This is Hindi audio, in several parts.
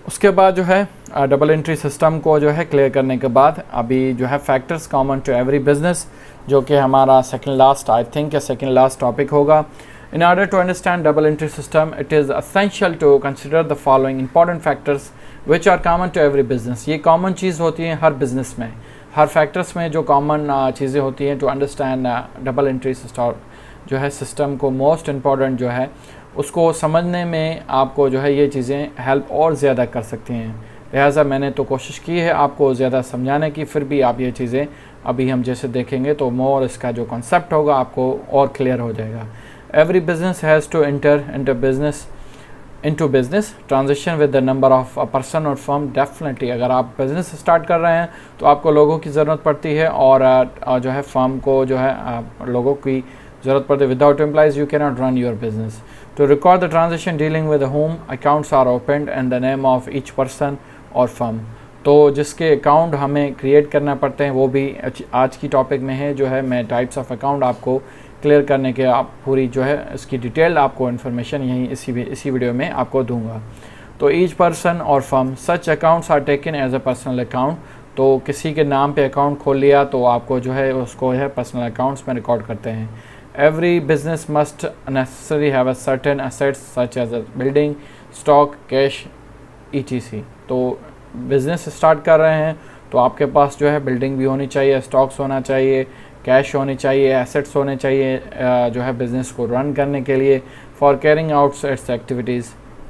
उसके बाद जो है डबल एंट्री सिस्टम को जो है क्लियर करने के बाद अभी जो है factors common to every business, जो कि हमारा सेकंड लास्ट आई थिंक या सेकंड लास्ट टॉपिक होगा। In order to understand double entry system it is essential to consider the following important factors which are common to every business. ये कॉमन चीज़ होती है हर बिजनेस में, हर फैक्टर्स में जो कॉमन चीज़ें होती हैं to understand double entry system जो है सिस्टम को मोस्ट इम्पॉर्टेंट जो है उसको समझने में आपको जो है ये चीज़ें हेल्प और ज़्यादा कर सकती हैं। लिहाजा मैंने तो कोशिश की है आपको ज़्यादा समझाने की, फिर भी आप ये चीज़ें अभी हम जैसे देखेंगे तो मोर इसका जो कॉन्सेप्ट होगा आपको और क्लियर हो जाएगा। Every business has to enter into business transition with the number of a person or firm। Definitely अगर आप बिज़नेस स्टार्ट कर रहे हैं तो आपको लोगों की ज़रूरत पड़ती है और जो है फर्म को जो है लोगों की ज़रूरत पड़ती है। Without employees you can not run your business. To record the transaction dealing with home accounts are opened and the name of each person और फर्म। तो जिसके अकाउंट हमें क्रिएट करना पड़ते हैं वो भी आज की टॉपिक में है। जो है मैं टाइप्स ऑफ अकाउंट आपको क्लियर करने के आप पूरी जो है इसकी डिटेल आपको इन्फॉर्मेशन यहीं इसी वीडियो में आपको दूंगा। तो ईच पर्सन और firm such accounts are taken as a personal account. तो किसी के नाम पे अकाउंट खोल लिया तो आपको जो है उसको है पर्सनल अकाउंट्स में रिकॉर्ड करते हैं। Every business must necessary have a certain assets such as a building, stock, cash, ETC। तो बिज़नेस स्टार्ट कर रहे हैं तो आपके पास जो है बिल्डिंग भी होनी चाहिए, स्टॉक्स होना चाहिए, कैश होनी चाहिए, एसेट्स होने चाहिए जो है बिज़नेस को रन करने के लिए for carrying out it's activities.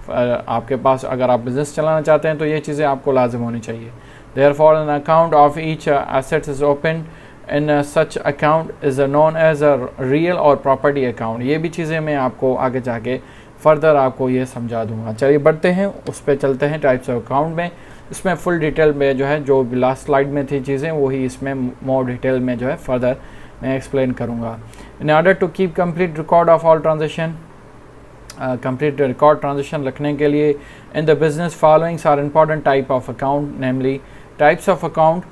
आपके पास अगर आप बिज़नेस चलाना चाहते हैं तो ये चीज़ें आपको लाजिम होनी चाहिए। Therefore an account of each assets is open in such account is known as a real और प्रॉपर्टी अकाउंट। ये भी चीज़ें मैं आपको आगे जाके फर्दर आपको ये समझा दूंगा। चलिए बढ़ते हैं, उस पर चलते हैं टाइप्स ऑफ अकाउंट में। इसमें फुल डिटेल में जो है जो लास्ट स्लाइड में थी चीज़ें वही इसमें मोर डिटेल में जो है फर्दर मैं एक्सप्लेन करूँगा। In order to keep complete record of all transaction, complete record transaction रखने के लिए in the business followings are important type of account. Namely types of account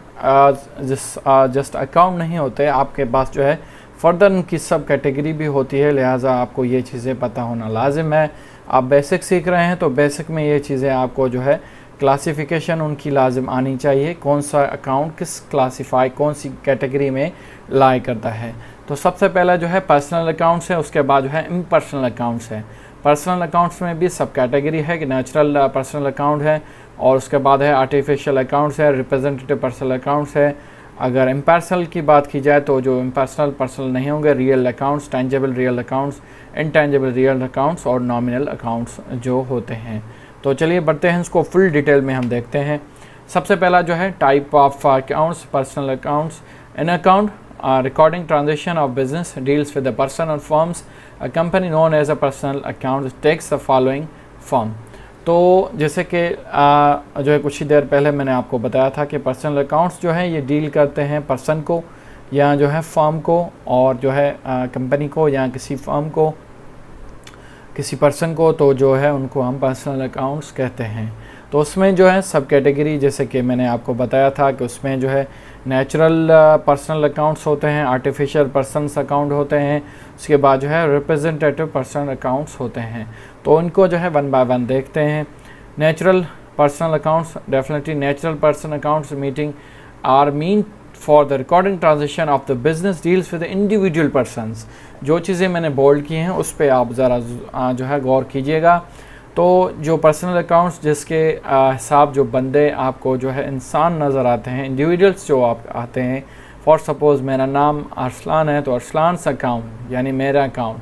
just account नहीं होते, आपके पास जो है फर्दर उनकी सब कैटेगरी भी होती है। लिहाजा आपको ये चीज़ें पता होना लाजिम है। आप बेसिक सीख रहे हैं तो बेसिक में ये चीज़ें आपको जो है क्लासिफिकेशन उनकी लाजिम आनी चाहिए, कौन सा अकाउंट किस क्लासीफाई कौन सी कैटेगरी में लाई करता है। तो सबसे पहला जो है पर्सनल अकाउंट्स है, उसके बाद जो है इम्पर्सनल अकाउंट्स है। पर्सनल अकाउंट्स में भी सब कैटेगरी है कि नेचुरल पर्सनल अकाउंट है और उसके बाद है आर्टिफिशियल अकाउंट्स है, रिप्रेजेंटेटिव पर्सनल अकाउंट्स है। अगर इम्पर्सनल की बात की जाए तो जो इम्पर्सनल पर्सनल नहीं होंगे, real accounts, tangible real accounts, intangible real accounts और नॉमिनल अकाउंट्स जो होते हैं। तो चलिए बढ़ते हैं, इसको फुल डिटेल में हम देखते हैं। सबसे पहला जो है type of accounts, personal accounts. An account recording transaction of business deals with the person और firms. A company known as a personal account takes the following form. तो जैसे कि जो है कुछ ही देर पहले मैंने आपको बताया था कि पर्सनल अकाउंट्स जो है ये डील करते हैं पर्सन को या जो है फर्म को और जो है कंपनी को या किसी फर्म को, किसी पर्सन को, तो जो है उनको हम पर्सनल अकाउंट्स कहते हैं। तो उसमें जो है सब कैटेगरी जैसे कि मैंने आपको बताया था कि उसमें जो है नेचुरल पर्सनल अकाउंट्स होते हैं, आर्टिफिशियल पर्सनस अकाउंट होते हैं, उसके बाद जो है रिप्रेजेंटेटिव पर्सनल अकाउंट्स होते हैं। तो उनको जो है वन बाय वन देखते हैं। Natural personal accounts, definitely natural personal accounts meeting are mean for the recording transaction of the business deals with individual persons. जो चीज़ें मैंने बोल्ड की हैं उस पर आप ज़रा जो है गौर कीजिएगा। तो जो पर्सनल अकाउंट्स जिसके हिसाब जो बंदे आपको जो है इंसान नज़र आते हैं, इंडिविजुअल्स जो आप आते हैं, फॉर सपोज़ मेरा नाम अरसलान है तो अरसलान्स अकाउंट यानी मेरा अकाउंट,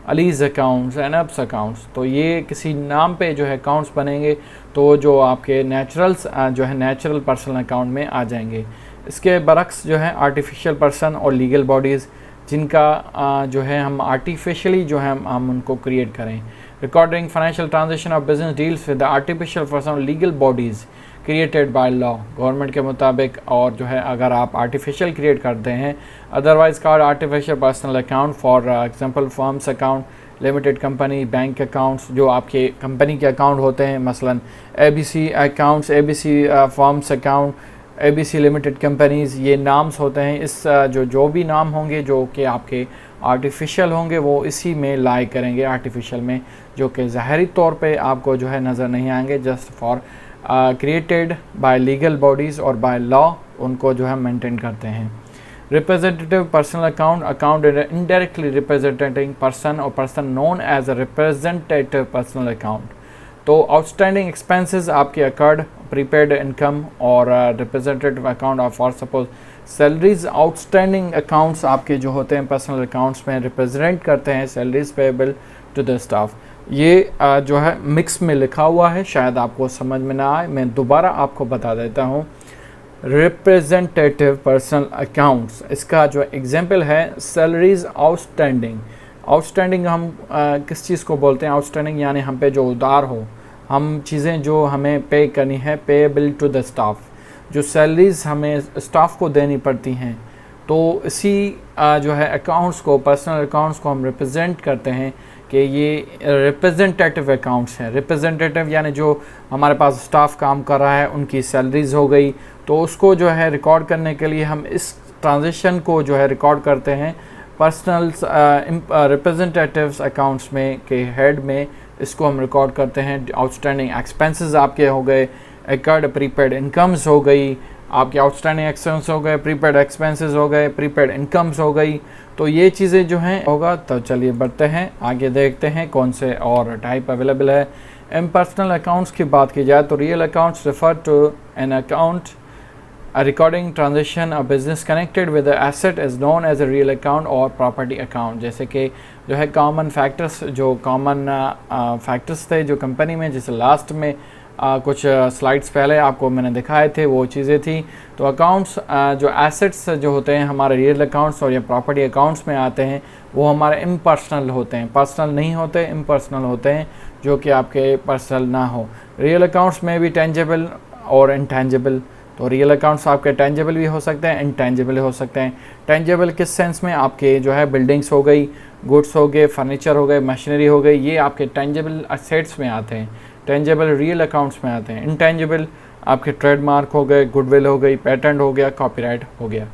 अलीज़ अकाउंट्स, एनब्स अकाउंट्स, तो ये किसी नाम पे जो है अकाउंट्स बनेंगे तो जो आपके नेचुरल्स जो है नेचुरल पर्सनल अकाउंट में आ जाएंगे। इसके बरक्स जो है आर्टिफिशियल पर्सन और लीगल बॉडीज़ जिनका जो है हम आर्टिफिशियली जो है हम उनको क्रिएट करें। Recording financial transaction of business deals with the artificial person और legal bodies created by law, government के मुताबिक। और जो है अगर आप आर्टिफिशियल क्रिएट करते हैं, otherwise called artificial personal account, for example firms account, limited company, bank accounts जो आपके कंपनी के अकाउंट होते हैं, मसलन ABC accounts, ABC firms account, ABC limited companies, ये नाम्स होते हैं। इस जो भी नाम होंगे जो कि आपके आर्टिफिशियल होंगे वो इसी में लाई करेंगे, आर्टिफिशियल में, जो कि ज़ाहरी तौर पे आपको जो है नज़र नहीं आएंगे, just for created by legal bodies और बाय लॉ उनको जो है मेंटेन करते हैं। Representative personal account indirectly representing person और person known as a representative personal account. तो आउटस्टैंडिंग एक्सपेंसेस आपके अकर्ड प्रीपेड इनकम और representative account of for suppose salaries. Outstanding accounts आपके जो होते हैं पर्सनल अकाउंट्स में रिप्रेजेंट करते हैं salaries payable to the staff. ये जो है मिक्स में लिखा हुआ है, शायद आपको समझ में ना आए, मैं दोबारा आपको बता देता हूँ। रिप्रेजेंटेटिव पर्सनल अकाउंट्स, इसका जो एग्जाम्पल है सैलरीज आउटस्टैंडिंग। आउटस्टैंडिंग हम किस चीज़ को बोलते हैं? आउटस्टैंडिंग यानी हम पे जो उधार हो, हम चीज़ें जो हमें पे करनी है पेएबल टू द स्टाफ, जो सैलरीज हमें स्टाफ को देनी पड़ती हैं। तो इसी जो है अकाउंट्स को, पर्सनल अकाउंट्स को हम रिप्रेजेंट करते हैं कि ये रिप्रेजेंटेटिव अकाउंट्स हैं। रिप्रेजेंटेटिव यानी जो हमारे पास स्टाफ काम कर रहा है उनकी सैलरीज हो गई, तो उसको जो है रिकॉर्ड करने के लिए हम इस ट्रांजेक्शन को जो है रिकॉर्ड करते हैं पर्सनल रिप्रेजेंटेटिव्स अकाउंट्स में के हेड में, इसको हम रिकॉर्ड करते हैं। आउटस्टैंडिंग एक्सपेंसेस आपके हो गए, अकर्ड प्रीपेड इनकम्स हो गई, आपके आउटस्टैंडिंग एक्सपेंस हो गए, प्रीपेड एक्सपेंसेस हो गए, प्रीपेड इनकम्स हो गई। तो ये चीज़ें जो हैं होगा। तो चलिए बढ़ते हैं आगे, देखते हैं कौन से और टाइप अवेलेबल है। इम्पर्सनल अकाउंट्स की बात की जाए तो real accounts refer to an account a recording transaction a business connected with the asset is known as a real account or property account। जैसे कि जो है कॉमन फैक्टर्स, जो कॉमन फैक्टर्स थे जो कंपनी में, जैसे लास्ट में कुछ स्लाइड्स पहले आपको मैंने दिखाए थे वो चीज़ें थी। तो अकाउंट्स जो एसेट्स जो होते हैं हमारे रियल अकाउंट्स और या प्रॉपर्टी अकाउंट्स में आते हैं, वो हमारे इम्पर्सनल होते हैं, पर्सनल नहीं होते, इम्पर्सनल होते हैं, जो कि आपके पर्सनल ना हो। रियल अकाउंट्स में भी टेंजेबल और इनटेंजेबल। तो रियल अकाउंट्स आपके टेंजेबल भी हो सकते हैं, इनटेंजेबल हो सकते हैं। टेंजेबल किस सेंस में? आपके जो है बिल्डिंग्स हो गई, गुड्स हो गए, फर्नीचर हो गए, मशीनरी हो गई, ये आपके टेंजेबल असेट्स में आते हैं, टेंजेबल रियल अकाउंट्स में आते हैं। इनटेंजेबल आपके ट्रेडमार्क हो गए, गुडविल हो गई, पेटेंट हो गया, कॉपीराइट हो गया।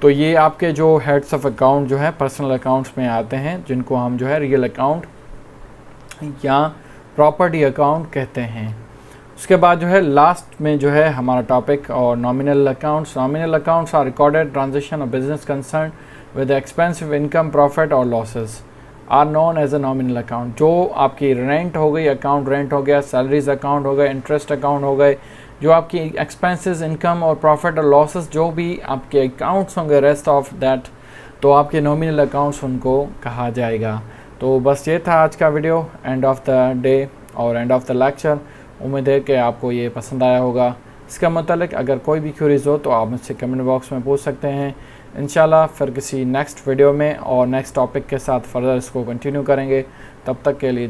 तो ये आपके जो हेड्स ऑफ अकाउंट जो है पर्सनल अकाउंट्स में आते हैं, जिनको हम जो है रियल अकाउंट या प्रॉपर्टी अकाउंट कहते हैं। उसके बाद जो है लास्ट में जो है हमारा टॉपिक और nominal accounts. Nominal accounts are recorded transaction of business concern with expensive income, profit और losses are known as a nominal account. जो आपकी रेंट हो गई, अकाउंट रेंट हो गया, सैलरीज अकाउंट हो गए, इंटरेस्ट अकाउंट हो गए, जो आपकी एक्सपेंसेस, इनकम और प्रॉफिट और लॉसेस जो भी आपके अकाउंट्स होंगे रेस्ट ऑफ दैट, तो आपके नॉमिनल अकाउंट्स उनको कहा जाएगा। तो बस ये था आज का video, end of the day और एंड ऑफ द लेक्चर। उम्मीद है कि आपको ये पसंद आया होगा। इसका मतलब अगर कोई भी क्वेरीज हो तो आप मुझसे कमेंट बॉक्स में पूछ सकते हैं। इंशाल्लाह फिर किसी नेक्स्ट वीडियो में और नेक्स्ट टॉपिक के साथ फर्दर इसको कंटिन्यू करेंगे। तब तक के लिए